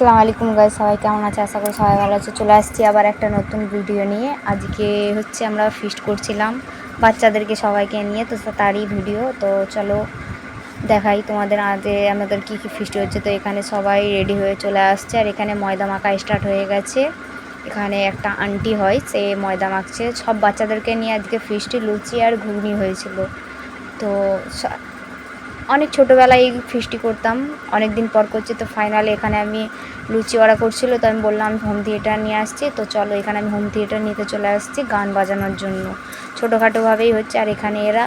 আসসালামু আলাইকুম গাইস, সবাই কেমন আছে? আশা করি সবাই ভালো আছে। চলে আসছি আবার একটা নতুন ভিডিও নিয়ে। আজকে হচ্ছে আমরা ফিস্ট করছিলাম বাচ্চাদেরকে সবাইকে নিয়ে, তো তারই ভিডিও। তো চলো দেখাই তোমাদের আমাদের কী কী ফিস্ট হচ্ছে। তো এখানে সবাই রেডি হয়ে চলে আসছে, আর এখানে ময়দা মাখা স্টার্ট হয়ে গেছে। এখানে একটা আন্টি হয়, সে ময়দা মাখছে। সব বাচ্চাদেরকে নিয়ে আজকে ফিস্টে লুচি আর ঘুগনি হয়েছিল। তো অনেক ছোটোবেলায় এই ফিস্টি করতাম, অনেক দিন পর করছি। তো ফাইনালি এখানে আমি লুচি ওরা করছিল, তো আমি বললাম হোম থিয়েটার নিয়ে আসছি। তো চলো এখানে আমি হোম থিয়েটার নিতে চলে আসছি গান বাজানোর জন্য। ছোটোখাটোভাবেই হচ্ছে। আর এখানে এরা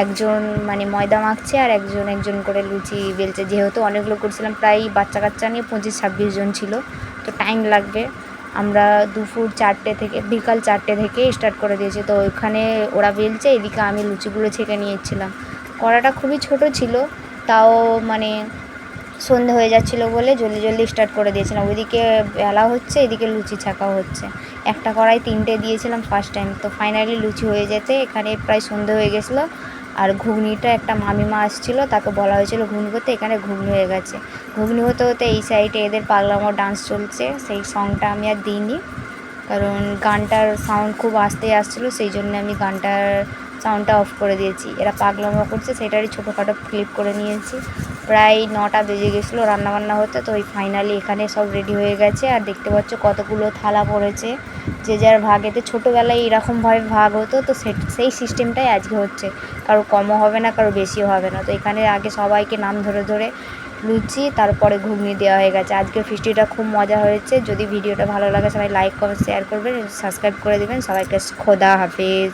একজন মানে ময়দা মাখছে, আর একজন একজন করে লুচি বেলছে। যেহেতু অনেক লোক করছিলাম, প্রায় বাচ্চা কাচ্চা নিয়ে 25-26 জন ছিল, তো টাইম লাগবে। আমরা দুপুর 4টে থেকে বিকাল 4টে থেকে স্টার্ট করে দিয়েছি। তো ওইখানে ওরা বেলছে, এদিকে আমি লুচিগুলো ছেঁকে নিয়েছিলাম। কড়াটা খুবই ছোট ছিল, তাও মানে সন্ধে হয়ে যাচ্ছিলো বলে জলদি জলদি স্টার্ট করে দিয়েছিলাম। ওইদিকে বেলা হচ্ছে, এদিকে লুচি ছাঁকাও হচ্ছে। একটা কড়াই 3টে দিয়েছিলাম ফার্স্ট টাইম। তো ফাইনালি লুচি হয়ে যেতে এখানে প্রায় সন্ধে হয়ে গেছিলো। আর ঘুগনিটা একটা মামিমা আসছিলো, তাকে বলা হয়েছিল ঘুগনি করতে, এখানে ঘুগনি হয়ে গেছে। ঘুগনি হতে হতে এই সাইডে এদের পাগলামো ডান্স চলছে। সেই সংটা আমি আর দিইনি, কারণ গানটার সাউন্ড খুব আস্তে আসছিলো, সেই জন্য আমি গানটার সাউন্ডটা অফ করে দিয়েছি। এরা পাগলামো করছে, সেটারই ছোটোখাটো ক্লিপ করে নিয়েছি। প্রায় 9টা বেজে গেছিলো রান্নাবান্না হতে। তো ওই ফাইনালি এখানে সব রেডি হয়ে গেছে। আর দেখতে পাচ্ছ কতগুলো থালা পড়েছে, যে যার ভাগেতে। ছোটোবেলায় এরকমভাবে ভাগ হতো, তো সেই সিস্টেমটাই আজকে হচ্ছে। কারো কমও হবে না, কারো বেশিও হবে না। তো এখানে আগে সবাইকে নাম ধরে ধরে লুচি, তারপরে ঘুগনি দেওয়া হয়ে গেছে। আজকের ফিস্টিটা খুব মজা হয়েছে। যদি ভিডিওটা ভালো লাগে সবাই লাইক কমেন্ট শেয়ার করবেন, সাবস্ক্রাইব করে দেবেন। সবাইকে খোদা হাফেজ।